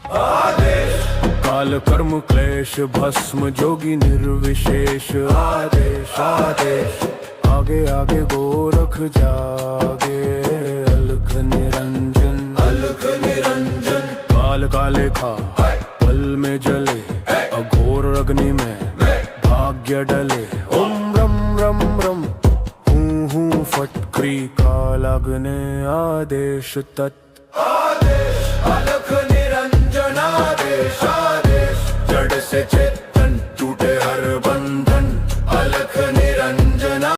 आदेश। काल कर्म क्लेश भस्म जोगी निर्विशेष आदेश आदेश। आगे आगे गोरख जागे अलख निरंजन अलख निरंजन। काल काले खा पल में जले अघोर अग्नि में भाग्य डले। ओम रम रम रम हूँ फटक्री काल अग्नि आदेश तत् आदेश। अलख निरंजन आदेश आदेश। जड़ से चेत